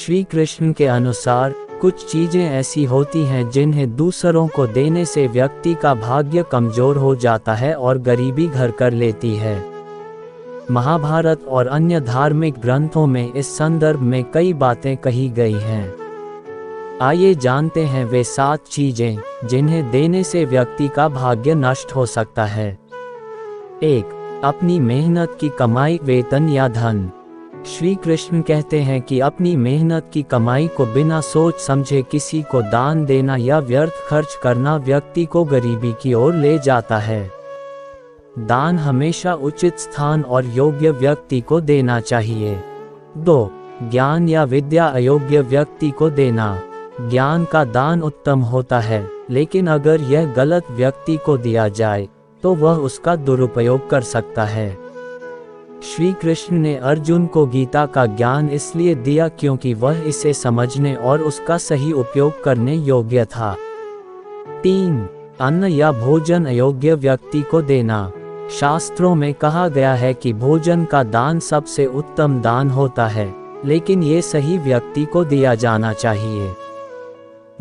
श्री कृष्ण के अनुसार कुछ चीजें ऐसी होती हैं जिन्हें दूसरों को देने से व्यक्ति का भाग्य कमजोर हो जाता है और गरीबी घर कर लेती है। महाभारत और अन्य धार्मिक ग्रंथों में इस संदर्भ में कई बातें कही गई हैं। आइए जानते हैं वे 7 चीजें जिन्हें देने से व्यक्ति का भाग्य नष्ट हो सकता है। 1. अपनी मेहनत की कमाई, वेतन या धन। श्री कृष्ण कहते हैं कि अपनी मेहनत की कमाई को बिना सोच समझे किसी को दान देना या व्यर्थ खर्च करना व्यक्ति को गरीबी की ओर ले जाता है। दान हमेशा उचित स्थान और योग्य व्यक्ति को देना चाहिए। 2. ज्ञान या विद्या अयोग्य व्यक्ति को देना। ज्ञान का दान उत्तम होता है, लेकिन अगर यह गलत व्यक्ति को दिया जाए तो वह उसका दुरुपयोग कर सकता है। श्री कृष्ण ने अर्जुन को गीता का ज्ञान इसलिए दिया क्योंकि वह इसे समझने और उसका सही उपयोग करने योग्य था। 3. अन्न या भोजन अयोग्य व्यक्ति को देना। शास्त्रों में कहा गया है कि भोजन का दान सबसे उत्तम दान होता है, लेकिन ये सही व्यक्ति को दिया जाना चाहिए।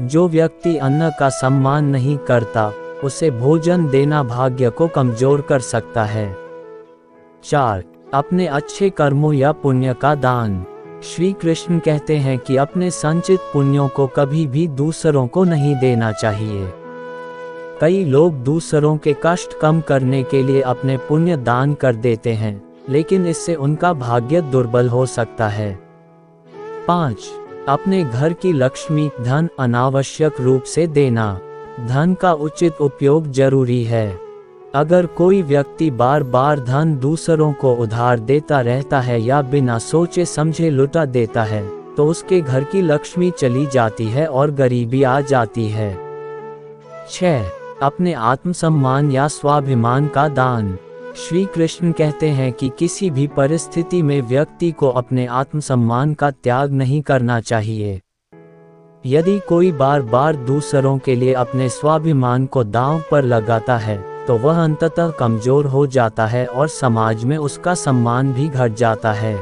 जो व्यक्ति अन्न का सम्मान नहीं करता, उसे भोजन देना भाग्य को कमजोर कर सकता है। 4. अपने अच्छे कर्मों या पुण्य का दान। श्री कृष्ण कहते हैं कि अपने संचित पुण्यों को कभी भी दूसरों को नहीं देना चाहिए। कई लोग दूसरों के कष्ट कम करने के लिए अपने पुण्य दान कर देते हैं, लेकिन इससे उनका भाग्य दुर्बल हो सकता है। 5. अपने घर की लक्ष्मी, धन अनावश्यक रूप से देना। धन का उचित उपयोग जरूरी है। अगर कोई व्यक्ति बार बार धन दूसरों को उधार देता रहता है या बिना सोचे समझे लुटा देता है, तो उसके घर की लक्ष्मी चली जाती है और गरीबी आ जाती है। 6. अपने आत्मसम्मान या स्वाभिमान का दान। श्री कृष्ण कहते हैं कि किसी भी परिस्थिति में व्यक्ति को अपने आत्मसम्मान का त्याग नहीं करना चाहिए। यदि कोई बार बार दूसरों के लिए अपने स्वाभिमान को दांव पर लगाता है, तो वह अंततः कमजोर हो जाता है और समाज में उसका सम्मान भी घट जाता है।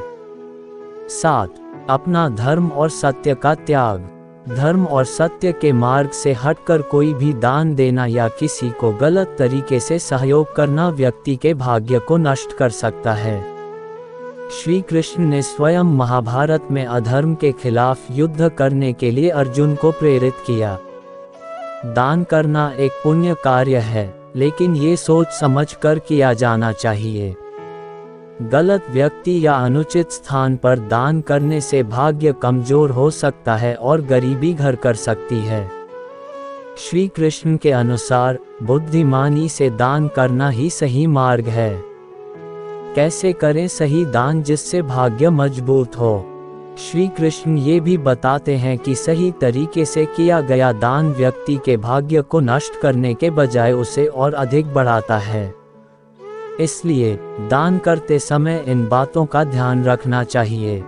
7. अपना धर्म और सत्य का त्याग। धर्म और सत्य के मार्ग से हटकर कोई भी दान देना या किसी को गलत तरीके से सहयोग करना व्यक्ति के भाग्य को नष्ट कर सकता है। श्री कृष्ण ने स्वयं महाभारत में अधर्म के खिलाफ युद्ध करने के लिए अर्जुन को प्रेरित किया। दान करना एक पुण्य कार्य है, लेकिन ये सोच समझ कर किया जाना चाहिए। गलत व्यक्ति या अनुचित स्थान पर दान करने से भाग्य कमजोर हो सकता है और गरीबी घर कर सकती है। श्री कृष्ण के अनुसार बुद्धिमानी से दान करना ही सही मार्ग है। कैसे करें सही दान जिससे भाग्य मजबूत हो? श्री कृष्ण ये भी बताते हैं कि सही तरीके से किया गया दान व्यक्ति के भाग्य को नष्ट करने के बजाय उसे और अधिक बढ़ाता है। इसलिए दान करते समय इन बातों का ध्यान रखना चाहिए।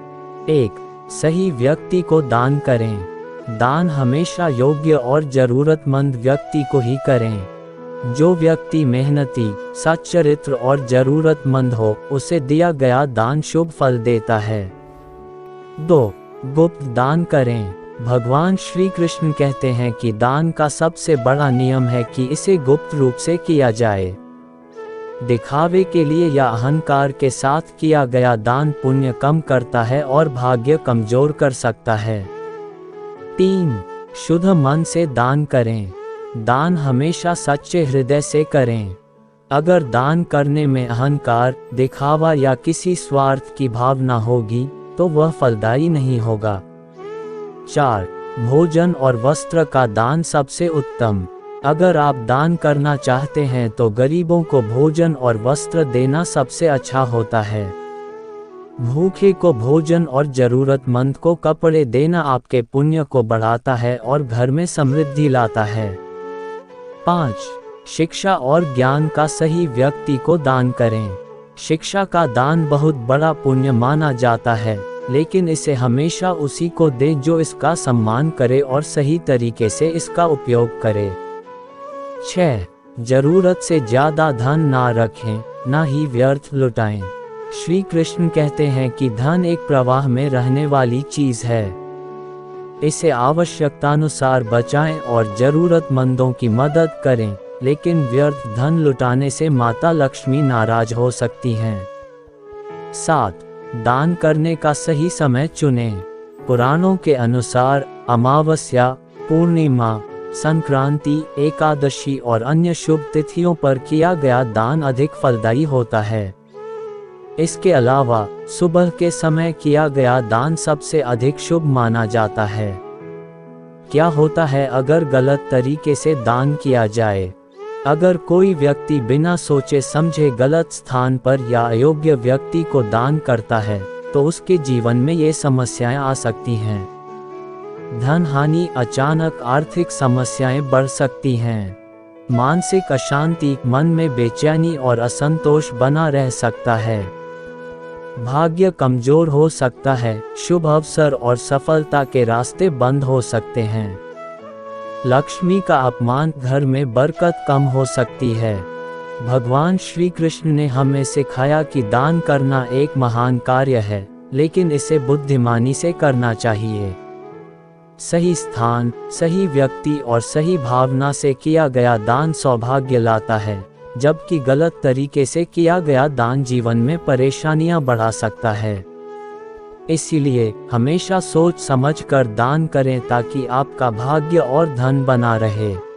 1. सही व्यक्ति को दान करें। दान हमेशा योग्य और जरूरतमंद व्यक्ति को ही करें। जो व्यक्ति मेहनती, सच्चरित्र और जरूरतमंद हो, उसे दिया गया दान शुभ फल देता है। 2. गुप्त दान करें। भगवान श्री कृष्ण कहते हैं कि दान का सबसे बड़ा नियम है कि इसे गुप्त रूप से किया जाए। दिखावे के लिए या अहंकार के साथ किया गया दान पुण्य कम करता है और भाग्य कमजोर कर सकता है। 3. शुद्ध मन से दान करें। दान हमेशा सच्चे हृदय से करें। अगर दान करने में अहंकार, दिखावा या किसी स्वार्थ की भावना होगी, तो वह फलदायी नहीं होगा। 4. भोजन और वस्त्र का दान सबसे उत्तम। अगर आप दान करना चाहते हैं तो गरीबों को भोजन और वस्त्र देना सबसे अच्छा होता है। भूखे को भोजन और जरूरतमंद को कपड़े देना आपके पुण्य को बढ़ाता है और घर में समृद्धि लाता है। 5. शिक्षा और ज्ञान का सही व्यक्ति को दान करें। शिक्षा का दान बहुत बड़ा पुण्य माना जाता है, लेकिन इसे हमेशा उसी को दे जो इसका सम्मान करे और सही तरीके से इसका उपयोग करे। 6. जरूरत से ज्यादा धन ना रखें, ना ही व्यर्थ लुटाएं। श्री कृष्ण कहते हैं कि धन एक प्रवाह में रहने वाली चीज है। इसे आवश्यकतानुसार बचाएं और जरूरतमंदों की मदद करें, लेकिन व्यर्थ धन लुटाने से माता लक्ष्मी नाराज हो सकती हैं। 7. दान करने का सही समय चुनें। पुराणों के अनुसार अमावस्या, पूर्णिमा, संक्रांति, एकादशी और अन्य शुभ तिथियों पर किया गया दान अधिक फलदायी होता है। इसके अलावा सुबह के समय किया गया दान सबसे अधिक शुभ माना जाता है। क्या होता है अगर गलत तरीके से दान किया जाए? अगर कोई व्यक्ति बिना सोचे समझे गलत स्थान पर या अयोग्य व्यक्ति को दान करता है, तो उसके जीवन में ये समस्याएं आ सकती हैं। धन हानि, अचानक आर्थिक समस्याएं बढ़ सकती हैं। मानसिक अशांति, मन में बेचैनी और असंतोष बना रह सकता है। भाग्य कमजोर हो सकता है, शुभ अवसर और सफलता के रास्ते बंद हो सकते हैं। लक्ष्मी का अपमान, घर में बरकत कम हो सकती है। भगवान श्री कृष्ण ने हमें सिखाया कि दान करना एक महान कार्य है, लेकिन इसे बुद्धिमानी से करना चाहिए। सही स्थान, सही व्यक्ति और सही भावना से किया गया दान सौभाग्य लाता है, जबकि गलत तरीके से किया गया दान जीवन में परेशानियां बढ़ा सकता है। इसीलिए हमेशा सोच समझ कर दान करें ताकि आपका भाग्य और धन बना रहे।